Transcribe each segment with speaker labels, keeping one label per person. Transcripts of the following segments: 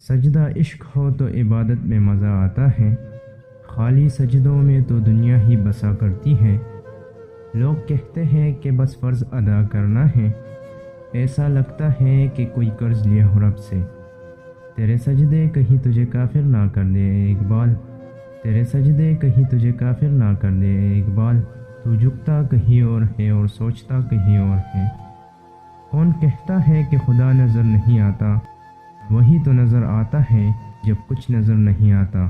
Speaker 1: سجدہ عشق ہو تو عبادت میں مزہ آتا ہے، خالی سجدوں میں تو دنیا ہی بسا کرتی ہے۔ لوگ کہتے ہیں کہ بس فرض ادا کرنا ہے، ایسا لگتا ہے کہ کوئی قرض لیا ہو رب سے۔ تیرے سجدے کہیں تجھے کافر نہ کر دے اے اقبال، تیرے سجدے کہیں تجھے کافر نہ کر دے اے اقبال، تو جھکتا کہیں اور ہے اور سوچتا کہیں اور ہے۔ کون کہتا ہے کہ خدا نظر نہیں آتا، وہی تو نظر آتا ہے جب کچھ نظر نہیں آتا۔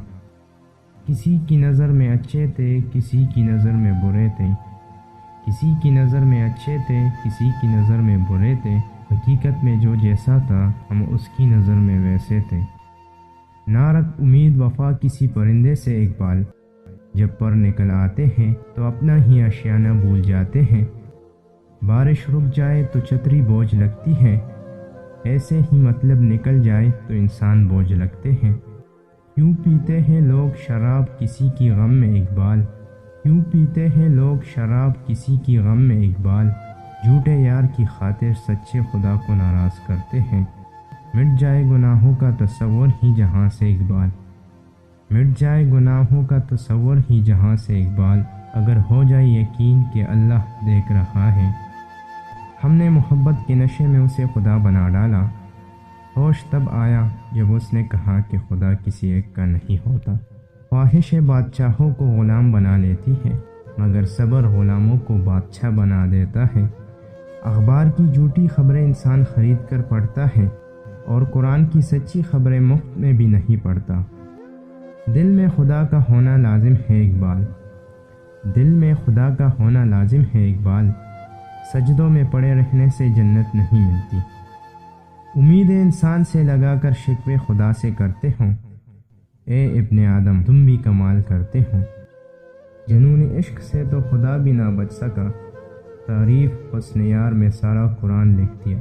Speaker 1: کسی کی نظر میں اچھے تھے، کسی کی نظر میں برے تھے، کسی کی نظر میں اچھے تھے، کسی کی نظر میں برے تھے، حقیقت میں جو جیسا تھا ہم اس کی نظر میں ویسے تھے۔ نہ رکھ امید وفا کسی پرندے سے اقبال، جب پر نکل آتے ہیں تو اپنا ہی آشیانہ بھول جاتے ہیں۔ بارش رک جائے تو چھتری بوجھ لگتی ہے، ایسے ہی مطلب نکل جائے تو انسان بوجھ لگتے ہیں۔ کیوں پیتے ہیں لوگ شراب کسی کی غم میں اقبال، کیوں پیتے ہیں لوگ شراب کسی کی غم میں اقبال، جھوٹے یار کی خاطر سچے خدا کو ناراض کرتے ہیں۔ مٹ جائے گناہوں کا تصور ہی جہاں سے اقبال، مٹ جائے گناہوں کا تصور ہی جہاں سے اقبال، اگر ہو جائے یقین کہ اللہ دیکھ رہا ہے۔ ہم نے محبت کے نشے میں اسے خدا بنا ڈالا، ہوش تب آیا جب اس نے کہا کہ خدا کسی ایک کا نہیں ہوتا۔ خواہش بادشاہوں کو غلام بنا لیتی ہے، مگر صبر غلاموں کو بادشاہ بنا دیتا ہے۔ اخبار کی جھوٹی خبریں انسان خرید کر پڑھتا ہے، اور قرآن کی سچی خبریں مفت میں بھی نہیں پڑھتا۔ دل میں خدا کا ہونا لازم ہے اقبال، دل میں خدا کا ہونا لازم ہے اقبال، سجدوں میں پڑے رہنے سے جنت نہیں ملتی۔ امیدیں انسان سے لگا کر شکوے خدا سے کرتے ہوں، اے ابن آدم تم بھی کمال کرتے ہو۔ جنون عشق سے تو خدا بھی نہ بچ سکا، تعریف حسن یار میں سارا قرآن لکھ دیا۔